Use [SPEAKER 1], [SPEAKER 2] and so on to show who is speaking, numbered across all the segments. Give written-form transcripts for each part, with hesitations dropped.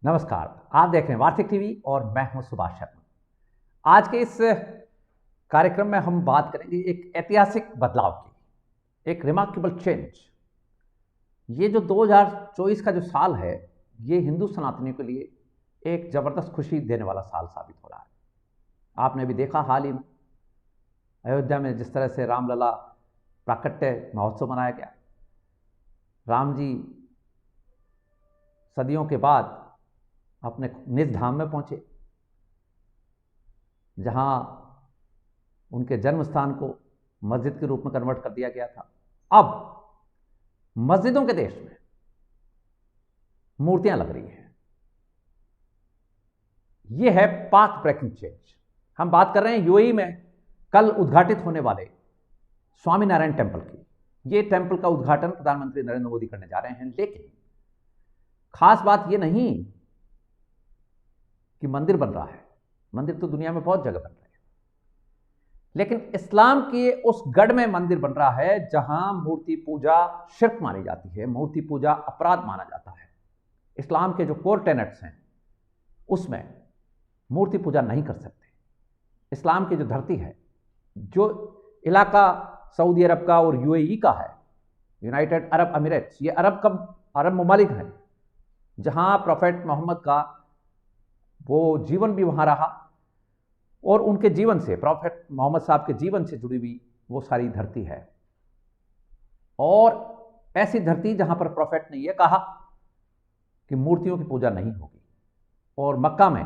[SPEAKER 1] नमस्कार। आप देख रहे हैं वार्तिक टीवी और मैं हूं सुभाष शर्मा। आज के इस कार्यक्रम में हम बात करेंगे एक ऐतिहासिक बदलाव की, एक रिमार्केबल चेंज। ये जो 2024 का जो साल है, ये हिंदू सनातनियों के लिए एक जबरदस्त खुशी देने वाला साल साबित हो रहा है। आपने भी देखा हाल ही में अयोध्या में जिस तरह से रामलला प्राकट्य महोत्सव मनाया गया। राम जी सदियों के बाद अपने निज धाम में पहुंचे, जहां उनके जन्म स्थान को मस्जिद के रूप में कन्वर्ट कर दिया गया था। अब मस्जिदों के देश में मूर्तियां लग रही हैं। यह है पाथ ब्रेकिंग चेंज। हम बात कर रहे हैं यूएई में कल उद्घाटित होने वाले स्वामीनारायण टेम्पल की। यह टेम्पल का उद्घाटन प्रधानमंत्री नरेंद्र मोदी करने जा रहे हैं। लेकिन खास बात यह नहीं कि मंदिर बन रहा है। मंदिर तो दुनिया में बहुत जगह बन रहे हैं, लेकिन इस्लाम के उस गढ़ में मंदिर बन रहा है जहां मूर्ति पूजा शिर्क मानी जाती है, मूर्ति पूजा अपराध माना जाता है। इस्लाम के जो कोर टेनेट्स हैं उसमें मूर्ति पूजा नहीं कर सकते। इस्लाम की जो धरती है, जो इलाका सऊदी अरब का और यूएई का है, यूनाइटेड अरब अमीरेट्स, ये अरब ममालिक हैं जहां प्रोफेट मोहम्मद का वो जीवन भी वहां रहा और उनके जीवन से, प्रॉफेट मोहम्मद साहब के जीवन से जुड़ी हुई वो सारी धरती है। और ऐसी धरती जहां पर प्रॉफेट ने यह कहा कि मूर्तियों की पूजा नहीं होगी। और मक्का में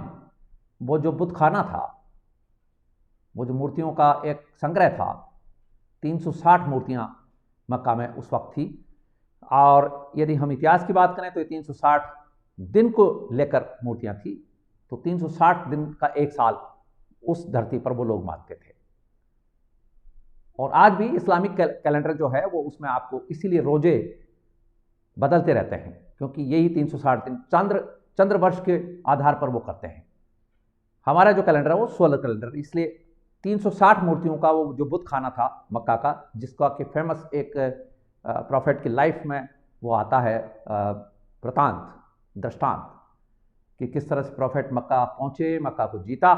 [SPEAKER 1] वो जो बुत खाना था, वो जो मूर्तियों का एक संग्रह था, 360 मूर्तियां मक्का में उस वक्त थी। और यदि हम इतिहास की बात करें तो ये 360 दिन को लेकर मूर्तियां थी। तो 360 दिन का एक साल उस धरती पर वो लोग मानते थे। और आज भी इस्लामिक कैलेंडर जो है वो उसमें आपको इसीलिए रोजे बदलते रहते हैं, क्योंकि यही 360 दिन चंद्र वर्ष के आधार पर वो करते हैं। हमारा जो कैलेंडर है वो सोलर कैलेंडर, इसलिए 360 मूर्तियों का वो जो बुत खाना था मक्का का, जिसका कि फेमस एक प्रॉफेट की लाइफ में वो आता है दृष्टांत कि किस तरह से प्रॉफेट मक्का पहुंचे, मक्का को जीता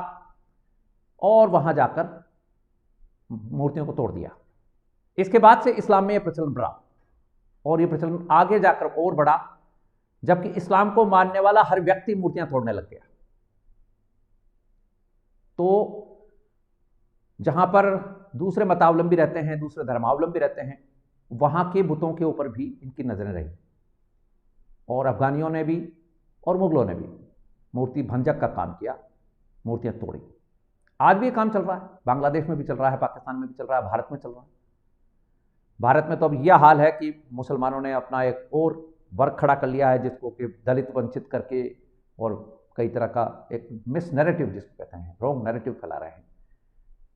[SPEAKER 1] और वहां जाकर मूर्तियों को तोड़ दिया। इसके बाद से इस्लाम में यह प्रचलन बढ़ा और यह प्रचलन आगे जाकर और बढ़ा, जबकि इस्लाम को मानने वाला हर व्यक्ति मूर्तियां तोड़ने लग गया। तो जहां पर दूसरे मतावलंबी रहते हैं, दूसरे धर्मावलंबी रहते हैं, वहां के बुतों के ऊपर भी इनकी नजरें रही। और अफगानियों ने भी और मुगलों ने भी मूर्ति भंजक का काम किया, मूर्तियां तोड़ी। आज भी ये काम चल रहा है, बांग्लादेश में भी चल रहा है, पाकिस्तान में भी चल रहा है, भारत में चल रहा है। भारत में तो अब यह हाल है कि मुसलमानों ने अपना एक और वर्ग खड़ा कर लिया है, जिसको कि दलित वंचित करके और कई तरह का एक मिस नैरेटिव, जिसको कहते हैं रॉन्ग नैरेटिव, फैला रहे हैं।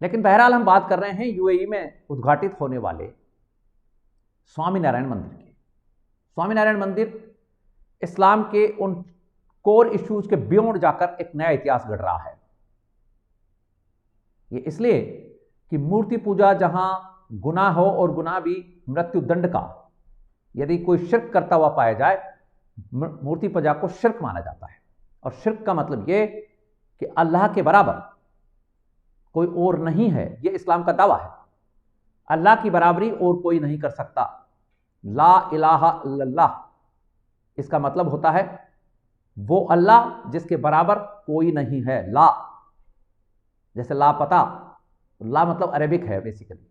[SPEAKER 1] लेकिन बहरहाल हम बात कर रहे हैं यूएई में उद्घाटित होने वाले स्वामीनारायण मंदिर की। स्वामीनारायण मंदिर इस्लाम के उन कोर इश्यूज के बियॉन्ड जाकर एक नया इतिहास गढ़ रहा है। ये इसलिए कि मूर्ति पूजा जहां गुनाह हो और गुनाह भी मृत्यु दंड का, यदि कोई शिर्क करता हुआ पाया जाए, मूर्ति पूजा को शिर्क माना जाता है। और शिर्क का मतलब यह कि अल्लाह के बराबर कोई और नहीं है, यह इस्लाम का दावा है। अल्लाह की बराबरी और कोई नहीं कर सकता। ला इलाहा इल्लल्लाह, इसका मतलब होता है वो अल्लाह जिसके बराबर कोई नहीं है। ला जैसे लापता, ला मतलब अरेबिक है बेसिकली,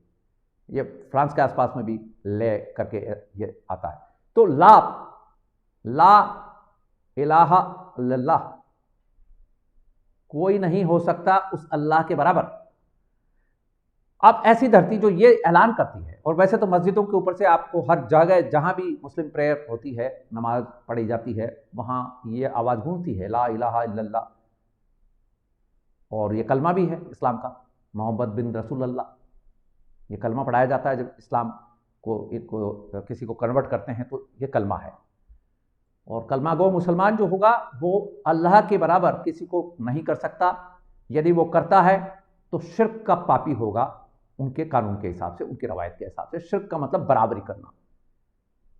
[SPEAKER 1] ये फ्रांस के आसपास में भी ले करके ये आता है। तो ला इलाहा इल्लल्लाह, कोई नहीं हो सकता उस अल्लाह के बराबर। अब ऐसी धरती जो ये ऐलान करती है, और वैसे तो मस्जिदों के ऊपर से आपको हर जगह जहां भी मुस्लिम प्रेयर होती है, नमाज पढ़ी जाती है, वहां ये आवाज गूंजती है ला इलाहा इल्लल्लाह। और ये कलमा भी है इस्लाम का, मोहम्मद बिन रसूल अल्लाह, ये कलमा पढ़ाया जाता है जब इस्लाम को किसी को कन्वर्ट करते हैं, तो ये कलमा है। और कलमा गो मुसलमान जो होगा वो अल्लाह के बराबर किसी को नहीं कर सकता। यदि वो करता है तो शिर्क का पापी होगा, उनके कानून के हिसाब से, उनकी रवायत के हिसाब से। शिर्क का मतलब बराबरी करना।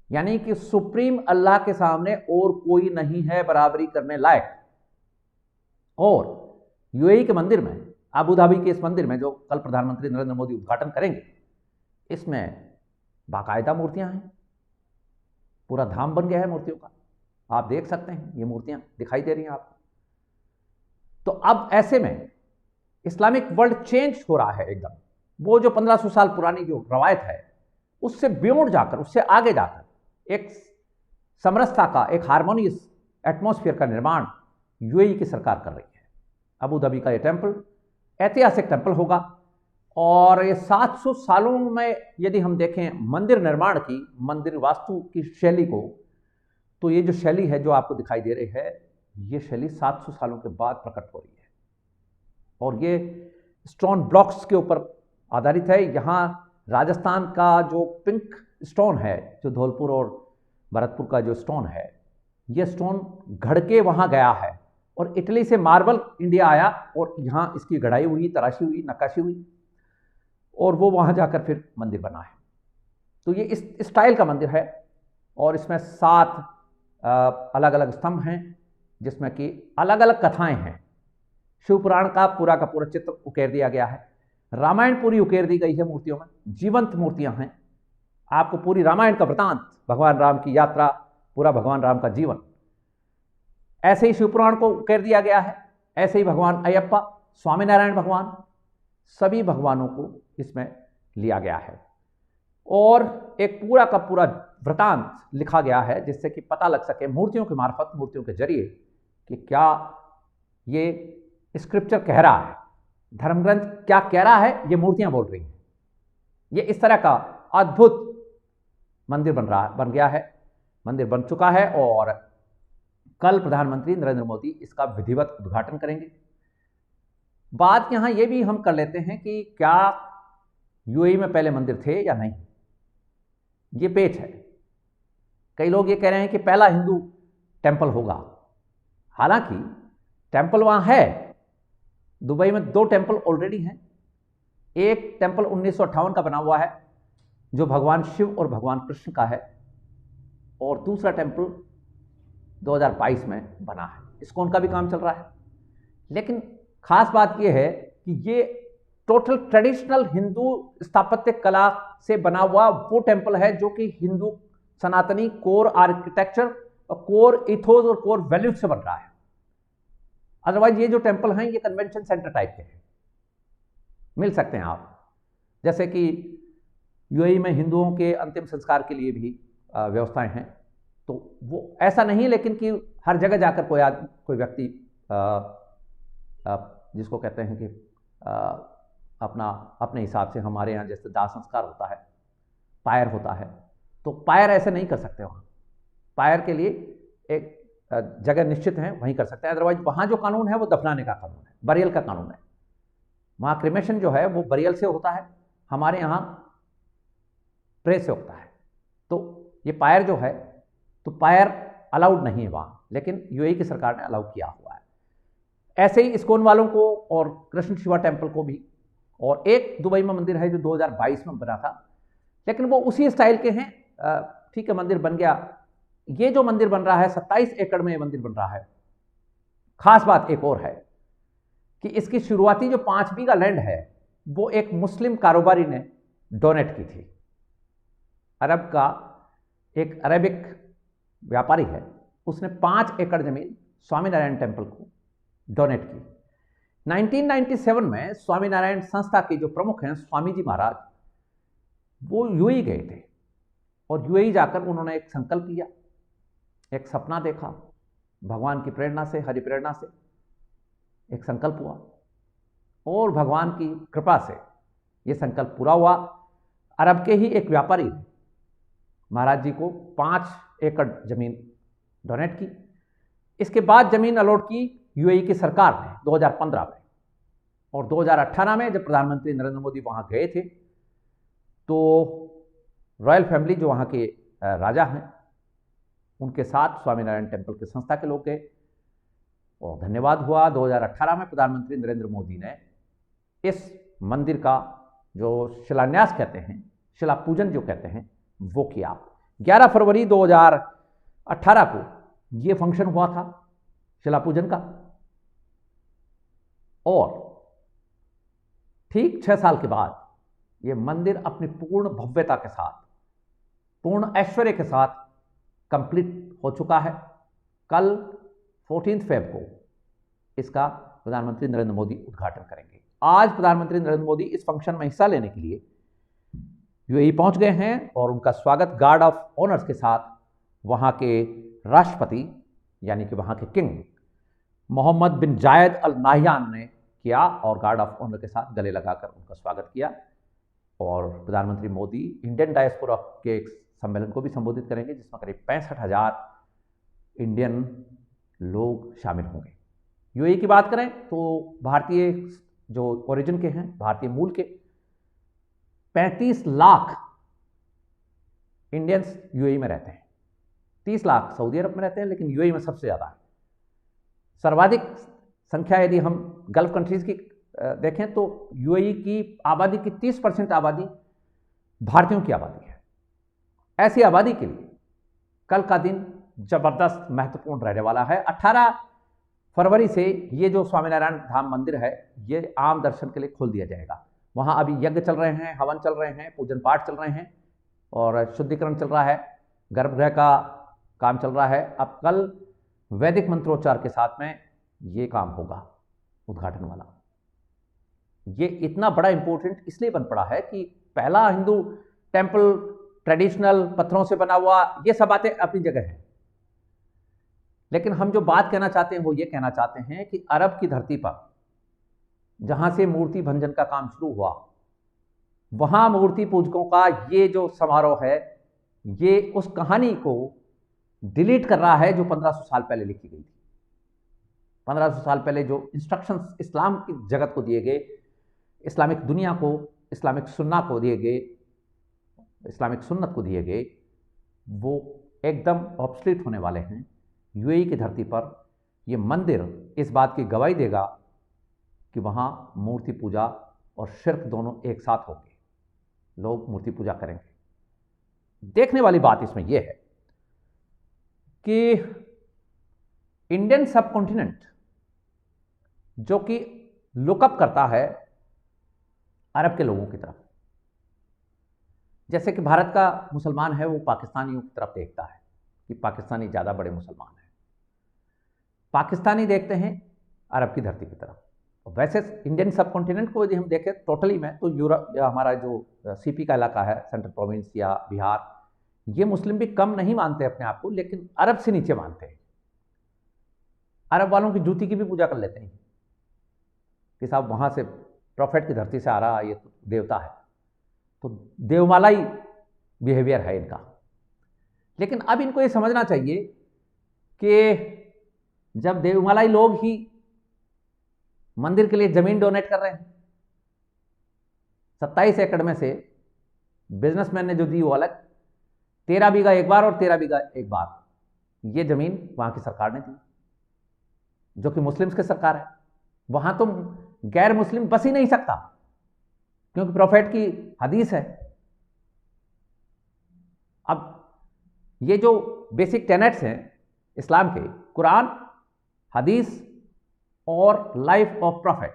[SPEAKER 1] यानी कि सुप्रीम अल्लाह के सामने और कोई नहीं है बराबरी करने लायक। और यूएई के मंदिर में, अबू धाबी के इस मंदिर में जो कल प्रधानमंत्री नरेंद्र मोदी उद्घाटन करेंगे, इसमें बाकायदा मूर्तियां हैं, पूरा धाम बन गया है मूर्तियों का। आप देख सकते हैं ये मूर्तियां दिखाई दे रही हैं आपको। तो अब ऐसे में इस्लामिक वर्ल्ड चेंज हो रहा है एकदम। वो जो 1500 साल पुरानी जो रवायत है उससे बियॉन्ड जाकर, उससे आगे जाकर एक समरसता का, एक हार्मोनियस एटमॉस्फेयर का निर्माण यूएई की सरकार कर रही है। अबू धाबी का ये टेंपल ऐतिहासिक टेंपल होगा और ये 700 सालों में यदि हम देखें मंदिर निर्माण की, मंदिर वास्तु की शैली को, तो ये जो शैली है जो आपको दिखाई दे रही है, ये शैली 700 सालों के बाद प्रकट हो रही है और ये स्टोन ब्लॉक्स के ऊपर आधारित है। यहाँ राजस्थान का जो पिंक स्टोन है, जो धौलपुर और भरतपुर का जो स्टोन है, ये स्टोन घड़ के वहाँ गया है और इटली से मार्बल इंडिया आया और यहाँ इसकी गढ़ाई हुई, तराशी हुई, नक्काशी हुई और वो वहाँ जाकर फिर मंदिर बना है। तो ये इस स्टाइल का मंदिर है और इसमें 7 अलग अलग स्तंभ हैं जिसमें कि अलग अलग कथाएं हैं। शिव पुराण का पूरा चित्र उकेर दिया गया है, रामायण पूरी उकेर दी गई है मूर्तियों में, जीवंत मूर्तियां हैं। आपको पूरी रामायण का वृतांत, भगवान राम की यात्रा, पूरा भगवान राम का जीवन, ऐसे ही शिवपुराण को उकेर दिया गया है। ऐसे ही भगवान अयप्पा, स्वामीनारायण भगवान, सभी भगवानों को इसमें लिया गया है और एक पूरा का पूरा वृतांत लिखा गया है जिससे कि पता लग सके मूर्तियों के मार्फत, मूर्तियों के जरिए कि क्या ये स्क्रिप्चर कह रहा है, धर्मग्रंथ क्या कह रहा है, ये मूर्तियां बोल रही हैं। ये इस तरह का अद्भुत मंदिर बन गया है, मंदिर बन चुका है और कल प्रधानमंत्री नरेंद्र मोदी इसका विधिवत उद्घाटन करेंगे। बात यहां यह भी हम कर लेते हैं कि क्या यूएई में पहले मंदिर थे या नहीं, ये पेच है। कई लोग ये कह रहे हैं कि पहला हिंदू टेंपल होगा, हालांकि टेंपल वहां है। दुबई में 2 टेंपल ऑलरेडी हैं। एक टेंपल 1958 का बना हुआ है जो भगवान शिव और भगवान कृष्ण का है और दूसरा टेंपल 2022 में बना है। इस्कॉन का भी काम चल रहा है। लेकिन खास बात यह है कि ये टोटल ट्रेडिशनल हिंदू स्थापत्य कला से बना हुआ वो टेंपल है जो कि हिंदू सनातनी कोर आर्किटेक्चर और कोर इथोस और कोर वैल्यूज से बन रहा है। अदरवाइज ये जो टेंपल हैं ये कन्वेंशन सेंटर टाइप के हैं, मिल सकते हैं आप। जैसे कि यूएई में हिंदुओं के अंतिम संस्कार के लिए भी व्यवस्थाएं हैं, तो वो ऐसा नहीं, लेकिन कि हर जगह जाकर कोई व्यक्ति जिसको कहते हैं कि अपने हिसाब से, हमारे यहाँ जैसे दाह संस्कार होता है, पायर होता है, तो पायर ऐसे नहीं कर सकते। वहाँ पायर के लिए एक जगह निश्चित है, वहीं कर सकते हैं। अदरवाइज वहाँ जो कानून है वो दफनाने का कानून है, बरियल का कानून है। वहाँ क्रिमेशन जो है वो बरियल से होता है, हमारे यहाँ प्रे से होता है। तो ये पायर जो है, तो पायर अलाउड नहीं है वहाँ, लेकिन यूएई की सरकार ने अलाउ किया हुआ है। ऐसे ही इस्कॉन वालों को और कृष्ण शिवा टेम्पल को भी, और एक दुबई में मंदिर है जो 2022 में बना था, लेकिन वो उसी स्टाइल के हैं। ठीक है, मंदिर बन गया। ये जो मंदिर बन रहा है 27 एकड़ में ये मंदिर बन रहा है। खास बात एक और है कि इसकी शुरुआती जो 5 बीघा लैंड है वो एक मुस्लिम कारोबारी ने डोनेट की थी। अरब का एक अरेबिक व्यापारी है, उसने 5 एकड़ जमीन स्वामीनारायण टेम्पल को डोनेट की। 1997 में स्वामीनारायण संस्था के जो प्रमुख हैं स्वामी जी महाराज, वो यूएई गए थे और यूएई जाकर उन्होंने एक संकल्प लिया, एक सपना देखा, भगवान की प्रेरणा से, हरि प्रेरणा से एक संकल्प हुआ और भगवान की कृपा से ये संकल्प पूरा हुआ। अरब के ही एक व्यापारी ने महाराज जी को 5 एकड़ जमीन डोनेट की। इसके बाद जमीन अलॉट की यूएई की सरकार ने 2015 में, और 2018 में जब प्रधानमंत्री नरेंद्र मोदी वहां गए थे तो रॉयल फैमिली जो वहाँ के राजा हैं उनके साथ स्वामीनारायण टेम्पल के संस्था के लोग गए और धन्यवाद हुआ। 2018 में प्रधानमंत्री नरेंद्र मोदी ने इस मंदिर का जो शिलान्यास कहते हैं, शिला पूजन जो कहते हैं, वो किया। 11 फरवरी 2018 को ये फंक्शन हुआ था शिला पूजन का, और ठीक 6 साल के बाद ये मंदिर अपनी पूर्ण भव्यता के साथ, पूर्ण ऐश्वर्य के साथ कंप्लीट हो चुका है। कल 14 फेब को इसका प्रधानमंत्री नरेंद्र मोदी उद्घाटन करेंगे। आज प्रधानमंत्री नरेंद्र मोदी इस फंक्शन में हिस्सा लेने के लिए यूएई पहुंच गए हैं और उनका स्वागत गार्ड ऑफ ऑनर्स के साथ वहां के राष्ट्रपति यानी कि वहां के किंग मोहम्मद बिन जायद अल नाह्यान ने किया और गार्ड ऑफ ऑनर के साथ गले लगाकर उनका स्वागत किया। और प्रधानमंत्री मोदी इंडियन डायस्पोरा के एक सम्मेलन को भी संबोधित करेंगे जिसमें करीब 65,000 इंडियन लोग शामिल होंगे। यूएई की बात करें तो भारतीय जो ओरिजिन के हैं, भारतीय मूल के 35 लाख इंडियंस यूएई में रहते हैं। 30 लाख सऊदी अरब में रहते हैं, लेकिन यूएई में सबसे ज़्यादा है। सर्वाधिक संख्या यदि हम गल्फ कंट्रीज की देखें तो यूएई की आबादी की 30% आबादी भारतीयों की आबादी है। ऐसी आबादी के लिए कल का दिन जबरदस्त महत्वपूर्ण रहने वाला है। 18 फरवरी से ये जो स्वामीनारायण धाम मंदिर है ये आम दर्शन के लिए खोल दिया जाएगा। वहाँ अभी यज्ञ चल रहे हैं, हवन चल रहे हैं, पूजन पाठ चल रहे हैं और शुद्धिकरण चल रहा है, गर्भगृह का काम चल रहा है। अब कल वैदिक मंत्रोच्चार के साथ में ये काम होगा उद्घाटन वाला। ये इतना बड़ा इंपॉर्टेंट इसलिए बन पड़ा है कि पहला हिंदू टेंपल ट्रेडिशनल पत्थरों से बना हुआ, ये सब बातें अपनी जगह हैं, लेकिन हम जो बात कहना चाहते हैं वो ये कहना चाहते हैं कि अरब की धरती पर जहां से मूर्ति भंजन का काम शुरू हुआ, वहां मूर्ति पूजकों का ये जो समारोह है ये उस कहानी को डिलीट कर रहा है जो 1500 साल पहले लिखी गई थी। 1500 साल पहले जो इंस्ट्रक्शंस इस्लाम की जगत को दिए गए, इस्लामिक दुनिया को, इस्लामिक सुन्ना को दिए गए, इस्लामिक सुन्नत को दिए गए, वो एकदम ऑब्सोलीट होने वाले हैं। यूएई की धरती पर ये मंदिर इस बात की गवाही देगा कि वहाँ मूर्ति पूजा और शिर्क दोनों एक साथ होंगे, लोग मूर्ति पूजा करेंगे। देखने वाली बात इसमें यह है कि इंडियन सबकॉन्टिनेंट जो कि लुकअप करता है अरब के लोगों की तरफ, जैसे कि भारत का मुसलमान है वो पाकिस्तानियों की तरफ देखता है कि पाकिस्तानी ज़्यादा बड़े मुसलमान हैं, पाकिस्तानी देखते हैं अरब की धरती की तरफ। वैसे इंडियन सबकॉन्टिनेंट को यदि हम देखें टोटली में तो यूरोप या हमारा जो सीपी का इलाका है, सेंट्रल प्रोविंस या बिहार, ये मुस्लिम भी कम नहीं मानते अपने आप को, लेकिन अरब से नीचे मानते हैं। अरब वालों की जूती की भी पूजा कर लेते हैं कि साहब वहाँ से प्रॉफिट की धरती से आ रहा ये तो देवता है, तो देवमालाई बिहेवियर है इनका। लेकिन अब इनको ये समझना चाहिए कि जब देवमालाई लोग ही मंदिर के लिए जमीन डोनेट कर रहे हैं, 27 एकड़ में से बिजनेसमैन ने जो दी वो अलग, 13 बीघा एक बार और 13 बीघा एक बार, ये जमीन वहां की सरकार ने दी जो कि मुस्लिम्स की सरकार है। वहां तो गैर मुस्लिम बस ही नहीं सकता क्योंकि प्रॉफिट की हदीस है। अब ये जो बेसिक टेनेट्स हैं इस्लाम के, कुरान, हदीस और लाइफ ऑफ प्रॉफिट,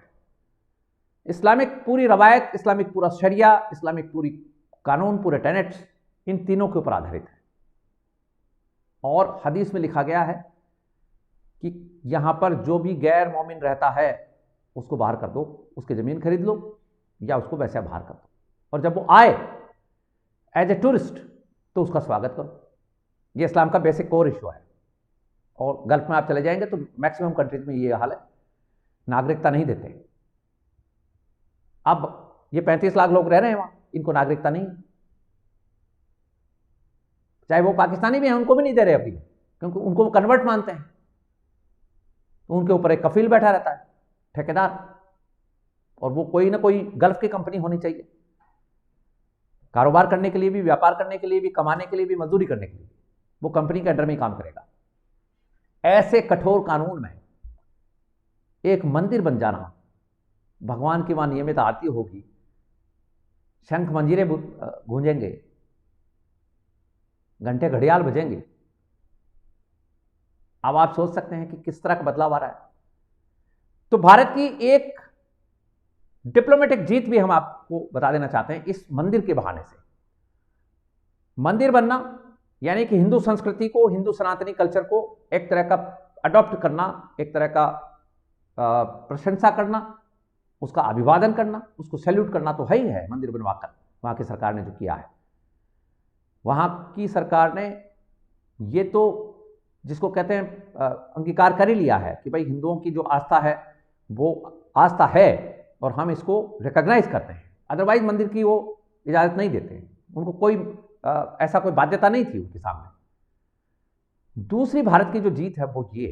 [SPEAKER 1] इस्लामिक पूरी रवायत, इस्लामिक पूरा शरिया, इस्लामिक पूरी कानून, पूरे टेनेट्स इन तीनों के ऊपर आधारित है। और हदीस में लिखा गया है कि यहां पर जो भी गैर मोमिन रहता है उसको बाहर कर दो, उसकी ज़मीन खरीद लो या उसको वैसे बाहर कर दो, और जब वो आए एज ए टूरिस्ट तो उसका स्वागत करो। ये इस्लाम का बेसिक कोर इशू है। और गल्फ में आप चले जाएंगे तो मैक्सिमम कंट्रीज में ये हाल है, नागरिकता नहीं देते। अब ये 35 लाख लोग रह रहे हैं वहां, इनको नागरिकता नहीं, चाहे वो पाकिस्तानी भी हैं उनको भी नहीं दे रहे अभी, क्योंकि उनको वो कन्वर्ट मानते हैं। तो उनके ऊपर एक कफील बैठा रहता है, ठेकेदार, और वो कोई ना कोई गल्फ की कंपनी होनी चाहिए, कारोबार करने के लिए भी, व्यापार करने के लिए भी, कमाने के लिए भी, मजदूरी करने के लिए, वो कंपनी के अंडर में ही काम करेगा। ऐसे कठोर कानून में एक मंदिर बन जाना, भगवान की वहां नियमित आरती होगी, शंख मंजीरे गूंजेंगे, घंटे घड़ियाल बजेंगे। अब आप सोच सकते हैं कि किस तरह का बदलाव आ रहा है। तो भारत की एक डिप्लोमेटिक जीत भी हम आपको बता देना चाहते हैं इस मंदिर के बहाने से। मंदिर बनना यानी कि हिंदू संस्कृति को, हिंदू सनातनी कल्चर को एक तरह का अडॉप्ट करना, एक तरह का प्रशंसा करना, उसका अभिवादन करना, उसको सैल्यूट करना तो है ही है। मंदिर बनवाकर वहां की सरकार ने जो किया है, वहां की सरकार ने ये तो जिसको कहते हैं अंगीकार कर ही लिया है कि भाई हिंदुओं की जो आस्था है वो आस्था है और हम इसको रिकॉग्नाइज करते हैं। अदरवाइज मंदिर की वो इजाजत नहीं देते हैं, उनको कोई ऐसा कोई बाध्यता नहीं थी उनके सामने। दूसरी भारत की जो जीत है वो ये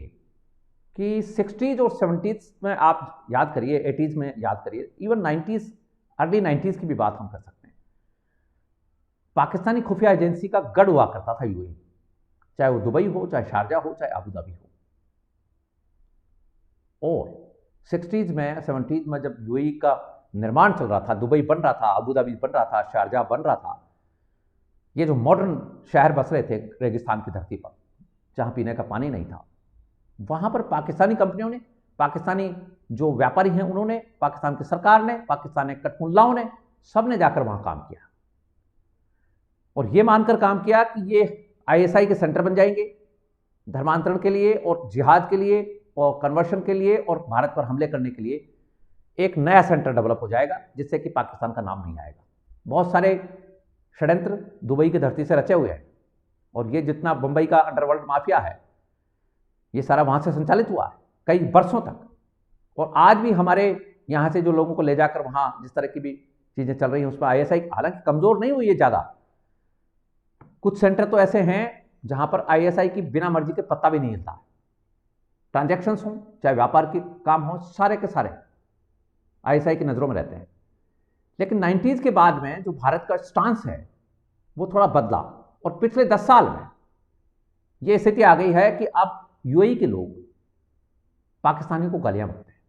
[SPEAKER 1] कि 60s और 70s में आप याद करिए, 80s में याद करिए, इवन 90s, अर्ली 90s की भी बात हम कर सकते हैं। पाकिस्तानी खुफिया एजेंसी का गढ़ हुआ करता था यूएई, चाहे वो दुबई हो, चाहे शारजाह हो, चाहे अबू धाबी हो। और 60s में 70s में जब यूएई का निर्माण चल रहा था, दुबई बन रहा था, अबू धाबी बन रहा था, शारजाह बन रहा था, ये जो मॉडर्न शहर बस रहे थे रेगिस्तान की धरती पर जहां पीने का पानी नहीं था, वहां पर पाकिस्तानी कंपनियों ने, पाकिस्तानी जो व्यापारी हैं उन्होंने, पाकिस्तान की सरकार ने, पाकिस्तानी कठमुल्लाओं ने, सब ने जाकर वहां काम किया और यह मानकर काम किया कि ये आईएसआई के सेंटर बन जाएंगे धर्मांतरण के लिए और जिहाद के लिए और कन्वर्शन के लिए और भारत पर हमले करने के लिए। एक नया सेंटर डेवलप हो जाएगा जिससे कि पाकिस्तान का नाम नहीं आएगा। बहुत सारे षड्यंत्र दुबई की धरती से रचे हुए हैं और ये जितना मुंबई का अंडरवर्ल्ड माफिया है ये सारा वहां से संचालित हुआ है कई वर्षों तक। और आज भी हमारे यहां से जो लोगों को ले जाकर वहां जिस तरह की भी चीजें चल रही हैं उसमें आईएसआई हालांकि कमजोर नहीं हुई है ज्यादा। कुछ सेंटर तो ऐसे हैं जहां पर आईएसआई की बिना मर्जी के पत्ता भी नहीं हिलता। ट्रांजैक्शंस हों चाहे व्यापार के काम हो, सारे के सारे आईएसआई की नजरों में रहते हैं। लेकिन 90s के बाद में जो भारत का स्टांस है वो थोड़ा बदला और पिछले 10 साल में यह स्थिति आ गई है कि अब यूएई के लोग पाकिस्तानियों को गालियां बकते हैं,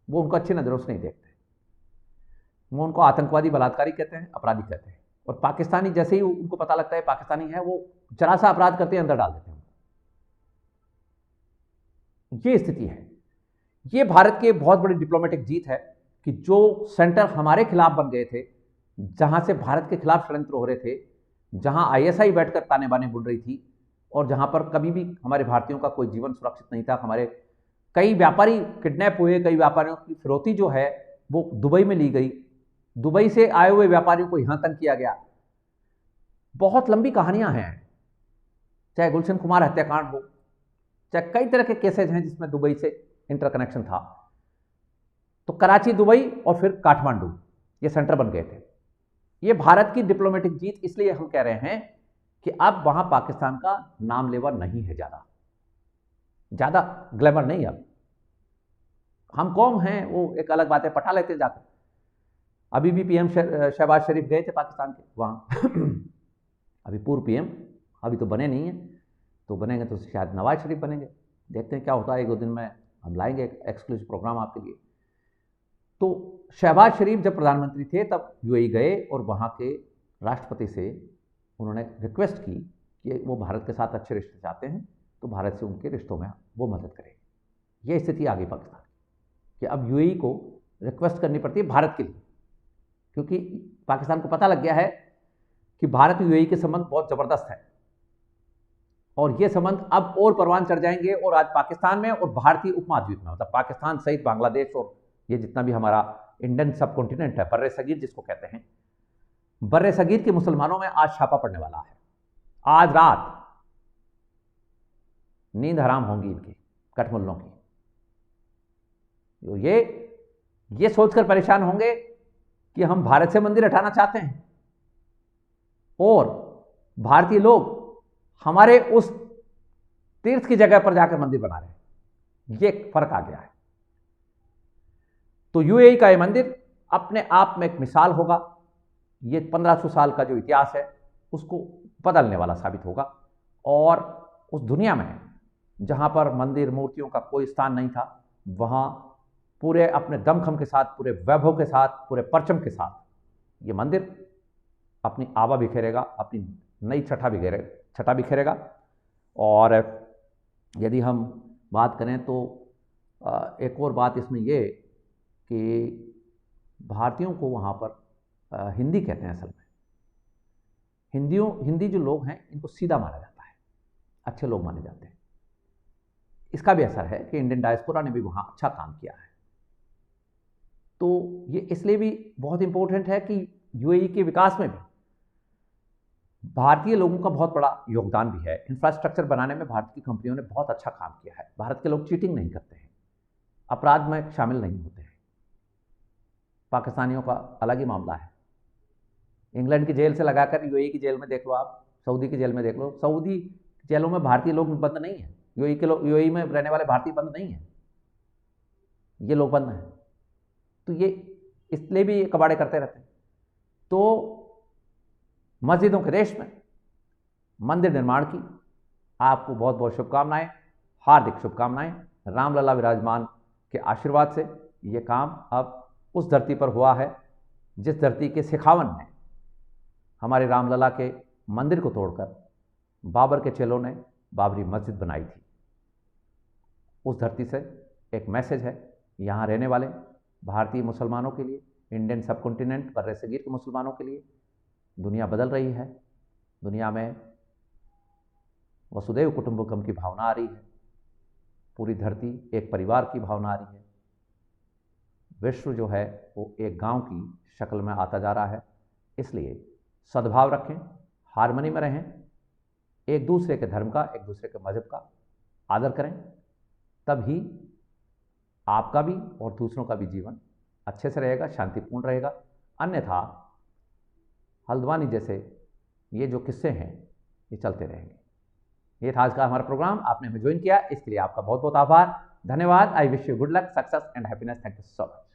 [SPEAKER 1] वो उनको अच्छी नजरों से नहीं देखते, वो उनको आतंकवादी बलात्कारी कहते हैं, अपराधी कहते हैं। और पाकिस्तानी जैसे ही उनको पता लगता है पाकिस्तानी है वो जरा सा अपराध करते हैं अंदर डाल देते हैं। ये स्थिति है। ये भारत की बहुत बड़ी डिप्लोमेटिक जीत है कि जो सेंटर हमारे खिलाफ बन गए थे, जहां से भारत के खिलाफ षड्यंत्र हो रहे थे, जहां आईएसआई बैठकर ताने बाने बुन रही थी और जहां पर कभी भी हमारे भारतीयों का कोई जीवन सुरक्षित नहीं था। हमारे कई व्यापारी किडनैप हुए, कई व्यापारियों की फिरौती जो है वो दुबई में ली गई, दुबई से आए हुए व्यापारियों को यहां तंग किया गया। बहुत लंबी कहानियां हैं, चाहे गुलशन कुमार हत्याकांड हो, चाहे कई तरह के केसेज हैं जिसमें दुबई से इंटरकनेक्शन था। तो कराची, दुबई और फिर काठमांडू ये सेंटर बन गए थे। ये भारत की डिप्लोमेटिक जीत इसलिए हम कह रहे हैं कि अब वहां पाकिस्तान का नाम लेवा नहीं है, ज्यादा ग्लैमर नहीं। अब हम कौम हैं वो एक अलग बात है, पटा लेते जाकर। अभी भी पीएम शहबाज शरीफ गए थे पाकिस्तान के वहां अभी पूर्व पीएम अभी तो बने नहीं है, तो बनेंगे तो शायद नवाज शरीफ बनेंगे। देखते हैं क्या होता है, एक दो दिन में हम लाएंगे एक एक्सक्लूसिव प्रोग्राम आपके लिए। तो शहबाज शरीफ जब प्रधानमंत्री थे तब यूएई गए और वहाँ के राष्ट्रपति से उन्होंने रिक्वेस्ट की कि वो भारत के साथ अच्छे रिश्ते चाहते हैं तो भारत से उनके रिश्तों में वो मदद करें। ये स्थिति आ गई पाकिस्तान कि अब यूएई को रिक्वेस्ट करनी पड़ती है भारत के लिए, क्योंकि पाकिस्तान को पता लग गया है कि भारत यूएई के संबंध बहुत ज़बरदस्त है और ये संबंध अब और परवान चढ़ जाएंगे। और आज पाकिस्तान में और भारतीय उपमहाद्वीप में, मतलब पाकिस्तान सहित बांग्लादेश और ये जितना भी हमारा इंडियन सब कॉन्टिनेंट है, बर्रे सगीर जिसको कहते हैं, बर्रे सगीर के मुसलमानों में आज छापा पड़ने वाला है। आज रात नींद हराम होंगी इनकी कठमुल्लों की। तो ये सोचकर परेशान होंगे कि हम भारत से मंदिर हटाना चाहते हैं और भारतीय लोग हमारे उस तीर्थ की जगह पर जाकर मंदिर बना रहे हैं। ये फर्क आ गया है। तो यूएई का ये मंदिर अपने आप में एक मिसाल होगा। ये 1500 साल का जो इतिहास है उसको बदलने वाला साबित होगा और उस दुनिया में जहां पर मंदिर मूर्तियों का कोई स्थान नहीं था, वहां पूरे अपने दमखम के साथ, पूरे वैभव के साथ, पूरे परचम के साथ ये मंदिर अपनी आभा बिखेरेगा, अपनी नई छटा बिखेरेगा। और यदि हम बात करें तो एक और बात इसमें ये कि भारतीयों को वहाँ पर हिंदी कहते हैं असल में। हिंदी जो लोग हैं इनको सीधा माना जाता है, अच्छे लोग माने जाते हैं। इसका भी असर है कि इंडियन डायस्पोरा ने भी वहाँ अच्छा काम किया है। तो ये इसलिए भी बहुत इंपॉर्टेंट है कि यूएई के विकास में भी भारतीय लोगों का बहुत बड़ा योगदान भी है। इंफ्रास्ट्रक्चर बनाने में भारत की कंपनियों ने बहुत अच्छा काम किया है। भारत के लोग चीटिंग नहीं करते हैं, अपराध में शामिल नहीं होते हैं। पाकिस्तानियों का अलग ही मामला है। इंग्लैंड की जेल से लगाकर यूएई की जेल में देख लो आप, सऊदी की जेल में देख लो। सऊदी जेलों में भारतीय लोग बंद नहीं है, यूएई में रहने वाले भारतीय बंद नहीं है, ये लोग बंद हैं। तो ये इसलिए भी कबाड़े करते रहते हैं। तो मस्जिदों के देश में मंदिर निर्माण की आपको बहुत बहुत शुभकामनाएं, हार्दिक शुभकामनाएं। रामलला विराजमान के आशीर्वाद से ये काम अब उस धरती पर हुआ है जिस धरती के सिखावन में हमारे रामलला के मंदिर को तोड़कर बाबर के चेलों ने बाबरी मस्जिद बनाई थी। उस धरती से एक मैसेज है यहाँ रहने वाले भारतीय मुसलमानों के लिए, इंडियन सबकॉन्टिनेंट बर्रसगीर के मुसलमानों के लिए। दुनिया बदल रही है, दुनिया में वसुदैव कुटुंबकम की भावना आ रही है, पूरी धरती एक परिवार की भावना आ रही है। विश्व जो है वो एक गांव की शक्ल में आता जा रहा है। इसलिए सद्भाव रखें, हार्मनी में रहें, एक दूसरे के धर्म का, एक दूसरे के मजहब का आदर करें, तभी आपका भी और दूसरों का भी जीवन अच्छे से रहेगा, शांतिपूर्ण रहेगा। अन्यथा हल्द्वानी जैसे ये जो किस्से हैं ये चलते रहेंगे। ये था आज का हमारा प्रोग्राम। आपने हमें ज्वाइन किया, इसके लिए आपका बहुत बहुत आभार, धन्यवाद। I wish you good luck, success and happiness. Thank you so much.